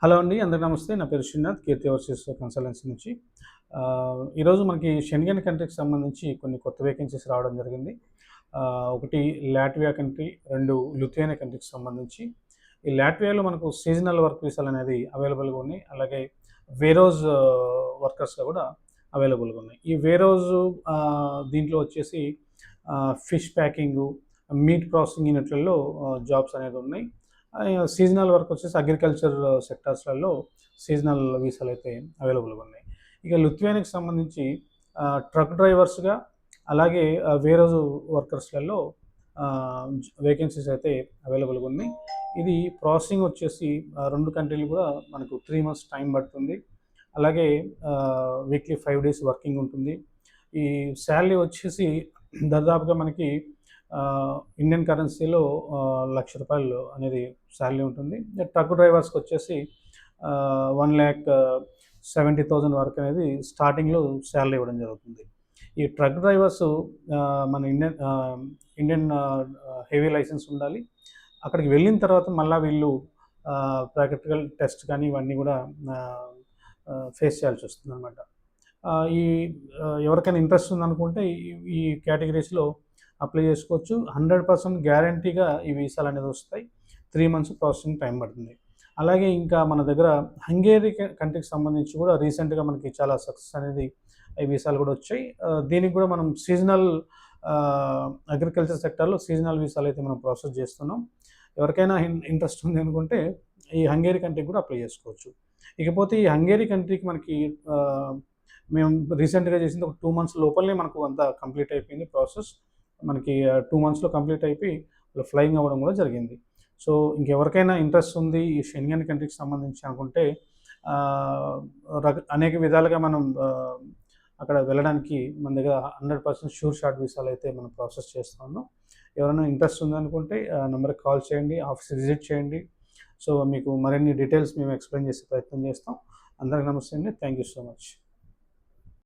Hello అండి. అందరికి నమస్తే. నా పేరు శ్రీనాథ్. కీర్తి ఓవర్సీస్ కన్సల్టెన్సీ నుంచి. ఈరోజు మనకి షెంగెన్ కంట్రీకి సంబంధించి కొన్ని కొత్త వేకెన్సీస్ రావడం జరిగింది. ఒకటి లాట్వియా కంట్రీ, 2 లిథువేనియా కంట్రీకి సంబంధించి. ఈ లాట్వియాలో మనకు సీజనల్ వర్క్ వీసాలనేది అవైలబుల్‌గా ఉన్నాయి. అలాగే వేరోజ్ వర్కర్స్‌గా కూడా అవైలబుల్‌గా ఉన్నాయి. ఈ వేరోజ్ దీంట్లో వచ్చేసి ఫిష్ ప్యాకింగు, మీట్ ప్రాసెసింగ్ యూనిట్లలో జాబ్స్ అనేది ఉన్నాయి. సీజనల్ వర్క్ వచ్చేసి అగ్రికల్చర్ సెక్టార్స్‌లలో సీజనల్ వీసాలైతే అవైలబుల్‌గా ఉన్నాయి. ఇక లిథువేనియాకి సంబంధించి ట్రక్ డ్రైవర్స్‌గా అలాగే వేరోజ్ వర్కర్స్‌లలో వేకెన్సీస్ అయితే అవైలబుల్‌గా ఉన్నాయి. ఇది ప్రాసెసింగ్ వచ్చేసి 2 కంట్రీలు కూడా మనకు 3 మంత్స్ టైం పడుతుంది. అలాగే వీక్లీ 5 డేస్ వర్కింగ్ ఉంటుంది. ఈ శాలరీ వచ్చేసి దాదాపుగా మనకి ఇండియన్ కరెన్సీలో ₹1,00,000 అనేది శాలరీ ఉంటుంది. ట్రక్ డ్రైవర్స్‌కి వచ్చేసి 1,70,000 వరకు అనేది స్టార్టింగ్‌లో శాలరీ ఇవ్వడం జరుగుతుంది. ఈ ట్రక్ డ్రైవర్స్ మన ఇండియన్ హెవీ లైసెన్స్ ఉండాలి. అక్కడికి వెళ్ళిన తర్వాత మళ్ళా వీళ్ళు ప్రాక్టికల్ టెస్ట్ కానీ ఇవన్నీ కూడా ఫేస్ చేయాల్సి వస్తుందనమాట. ఈ ఎవరికైనా ఇంట్రెస్ట్ ఉందనుకుంటే ఈ కేటగిరీస్‌లో అప్లై చేసుకోవచ్చు. 100% గ్యారంటీగా ఈ వీసాలనేది వస్తాయి. 3 మంత్స్ ప్రాసెసింగ్ టైం పడుతుంది. అలాగే ఇంకా మన దగ్గర హంగేరీ కంట్రీకి సంబంధించి కూడా రీసెంట్‌గా మనకి చాలా సక్సెస్ అనేది ఈ వీసాలు కూడా వచ్చాయి. దీనికి కూడా మనం సీజనల్ అగ్రికల్చర్ సెక్టార్‌లో సీజనల్ వీసాలైతే మనం ప్రాసెస్ చేస్తున్నాం. ఎవరికైనా ఇంట్రెస్ట్ ఉంది అనుకుంటే ఈ హంగేరీ కంట్రీకి కూడా అప్లై చేసుకోవచ్చు. ఇకపోతే ఈ హంగేరీ కంట్రీకి మనకి మేము రీసెంట్‌గా చేసింది ఒక 2 మంత్స్ లోపలనే మనకు అంతా కంప్లీట్ అయిపోయింది ప్రాసెస్. మనకి 2 మంత్స్‌లో కంప్లీట్ అయిపోయి ఫ్లయింగ్ అవ్వడం కూడా జరిగింది. సో, ఇంకెవరికైనా ఇంట్రెస్ట్ ఉంది ఈ షెంగెన్ కంట్రీకి సంబంధించి అనుకుంటే అనేక విధాలుగా మనం అక్కడ వెళ్ళడానికి మన దగ్గర 100% షూర్ షాట్ వీసాలైతే మనం ప్రాసెస్ చేస్తా ఉన్నాం. ఎవరైనా ఇంట్రెస్ట్ ఉందనుకుంటే నంబర్‌కి కాల్ చేయండి, ఆఫీస్ విజిట్ చేయండి. సో, మీకు మరిన్ని డీటెయిల్స్ మేము ఎక్స్‌ప్లెయిన్ చేసే ప్రయత్నం చేస్తాం. అందరికి నమస్తే అండి. Thank you so much.